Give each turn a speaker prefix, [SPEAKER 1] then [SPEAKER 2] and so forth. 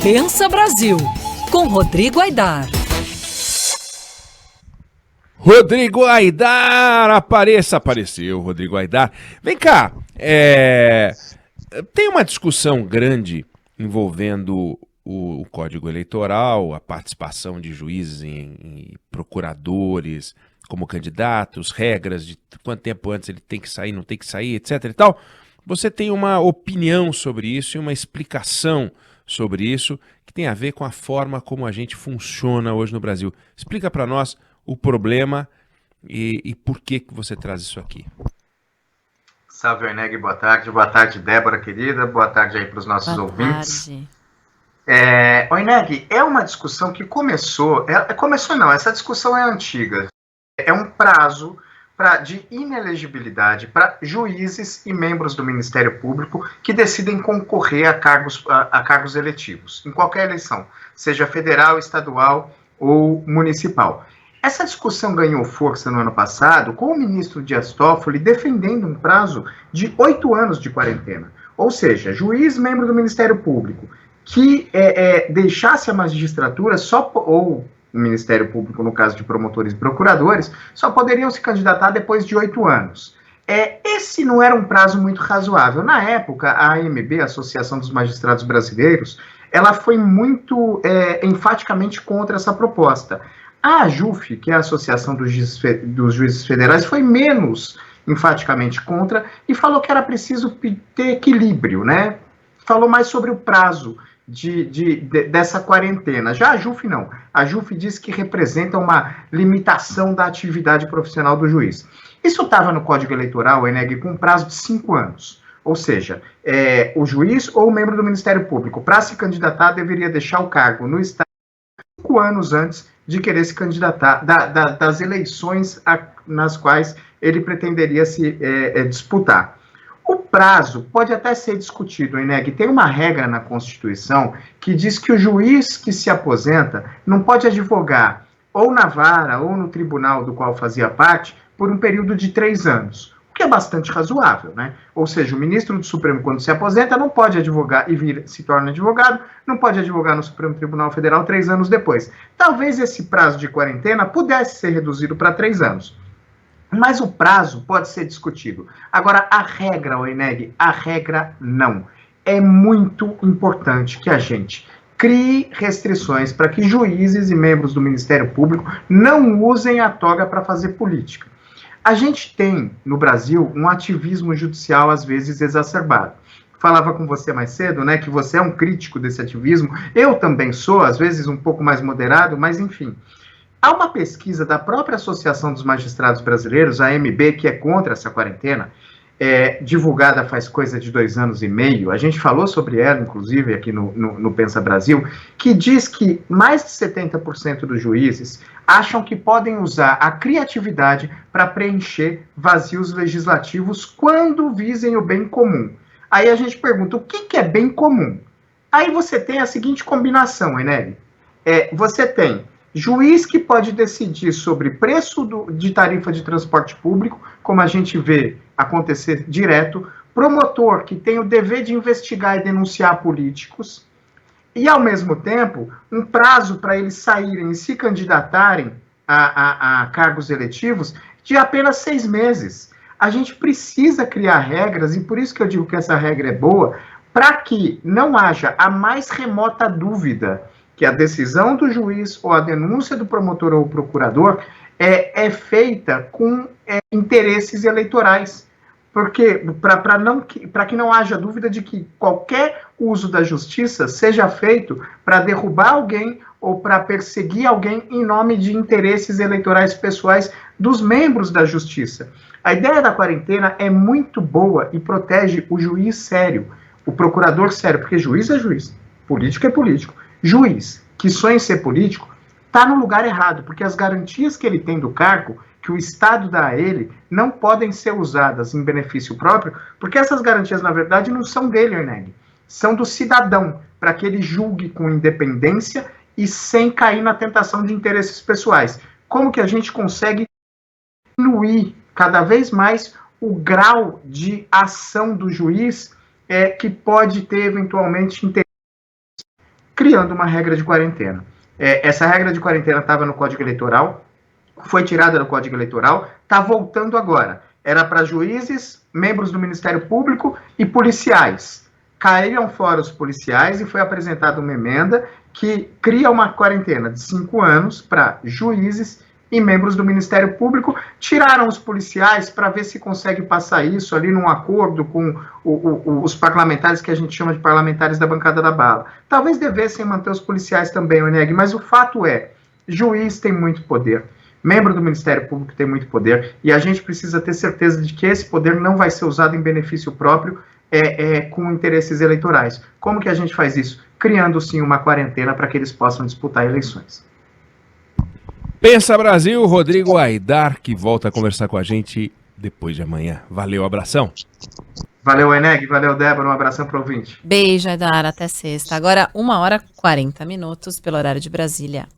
[SPEAKER 1] Pensa Brasil, com Rodrigo Aidar.
[SPEAKER 2] Rodrigo Aidar, apareceu Rodrigo Aidar. Vem cá, tem uma discussão grande envolvendo o Código Eleitoral, a participação de juízes em procuradores como candidatos, regras de quanto tempo antes ele tem que sair, não tem que sair, etc e tal. Você tem uma opinião sobre isso e uma explicação sobre isso que tem a ver com a forma como a gente funciona hoje no Brasil. Explica para nós o problema e por que você traz isso aqui.
[SPEAKER 3] Salve, Oineg, boa tarde, Débora, querida, boa tarde aí para os nossos ouvintes. Oineg, é uma discussão que começou não, essa discussão é antiga, é um prazo de inelegibilidade para juízes e membros do Ministério Público que decidem concorrer a cargos eletivos, em qualquer eleição, seja federal, estadual ou municipal. Essa discussão ganhou força no ano passado com o ministro Dias Toffoli defendendo um prazo de 8 anos de quarentena. Ou seja, juiz, membro do Ministério Público, que deixasse a magistratura ou o Ministério Público, no caso de promotores e procuradores, só poderiam se candidatar depois de 8 anos. Esse não era um prazo muito razoável. Na época, a AMB, a Associação dos Magistrados Brasileiros, ela foi muito enfaticamente contra essa proposta. A AJUF, que é a Associação dos Juízes Federais, foi menos enfaticamente contra e falou que era preciso ter equilíbrio, né? Falou mais sobre o prazo dessa quarentena. Já a AJUF não. A AJUF diz que representa uma limitação da atividade profissional do juiz. Isso estava no Código Eleitoral, Oineg, com um prazo de 5 anos. Ou seja, o juiz ou o membro do Ministério Público, para se candidatar, deveria deixar o cargo no Estado 5 anos antes de querer se candidatar, das eleições nas quais ele pretenderia se disputar. O prazo pode até ser discutido, Oineg. Tem uma regra na Constituição que diz que o juiz que se aposenta não pode advogar ou na vara ou no tribunal do qual fazia parte por um período de 3 anos, o que é bastante razoável, né? Ou seja, o ministro do Supremo, quando se aposenta, não pode advogar e se torna advogado, não pode advogar no Supremo Tribunal Federal 3 anos depois. Talvez esse prazo de quarentena pudesse ser reduzido para 3 anos. Mas o prazo pode ser discutido. Agora, a regra, Oineg, a regra não. É muito importante que a gente crie restrições para que juízes e membros do Ministério Público não usem a toga para fazer política. A gente tem, no Brasil, um ativismo judicial, às vezes, exacerbado. Falava com você mais cedo, né, que você é um crítico desse ativismo. Eu também sou, às vezes, um pouco mais moderado, mas, enfim. Há uma pesquisa da própria Associação dos Magistrados Brasileiros, a AMB, que é contra essa quarentena, divulgada faz coisa de 2 anos e meio, a gente falou sobre ela, inclusive, aqui no Pensa Brasil, que diz que mais de 70% dos juízes acham que podem usar a criatividade para preencher vazios legislativos quando visem o bem comum. Aí a gente pergunta, o que é bem comum? Aí você tem a seguinte combinação, Enel. Você tem juiz que pode decidir sobre preço de tarifa de transporte público, como a gente vê acontecer direto, promotor que tem o dever de investigar e denunciar políticos, e, ao mesmo tempo, um prazo para eles saírem e se candidatarem a cargos eletivos de apenas 6 meses. A gente precisa criar regras, e por isso que eu digo que essa regra é boa, para que não haja a mais remota dúvida que a decisão do juiz ou a denúncia do promotor ou procurador é feita com interesses eleitorais. Porque para que não haja dúvida de que qualquer uso da justiça seja feito para derrubar alguém ou para perseguir alguém em nome de interesses eleitorais pessoais dos membros da justiça. A ideia da quarentena é muito boa e protege o juiz sério, o procurador sério, porque juiz é juiz, político é político. Juiz que sonha em ser político está no lugar errado, porque as garantias que ele tem do cargo, que o Estado dá a ele, não podem ser usadas em benefício próprio, porque essas garantias, na verdade, não são dele, Oineg, são do cidadão, para que ele julgue com independência e sem cair na tentação de interesses pessoais. Como que a gente consegue diminuir cada vez mais o grau de ação do juiz que pode ter, eventualmente, interesse? criando uma regra de quarentena. Essa regra de quarentena estava no Código Eleitoral, foi tirada do Código Eleitoral, está voltando agora. Era para juízes, membros do Ministério Público e policiais. Caíram fora os policiais e foi apresentada uma emenda que cria uma quarentena de 5 anos para juízes e membros do Ministério Público. Tiraram os policiais para ver se consegue passar isso ali num acordo com os parlamentares, que a gente chama de parlamentares da bancada da bala. Talvez devessem manter os policiais também, Oneg, mas o fato é, juiz tem muito poder, membro do Ministério Público tem muito poder, e a gente precisa ter certeza de que esse poder não vai ser usado em benefício próprio, com interesses eleitorais. Como que a gente faz isso? Criando, sim, uma quarentena para que eles possam disputar eleições.
[SPEAKER 2] Pensa Brasil, Rodrigo Aidar, que volta a conversar com a gente depois de amanhã. Valeu, abração.
[SPEAKER 3] Valeu, Eneg, valeu, Débora, um abração para o ouvinte.
[SPEAKER 4] Beijo, Aidar, até sexta. Agora, 1h40 pelo horário de Brasília.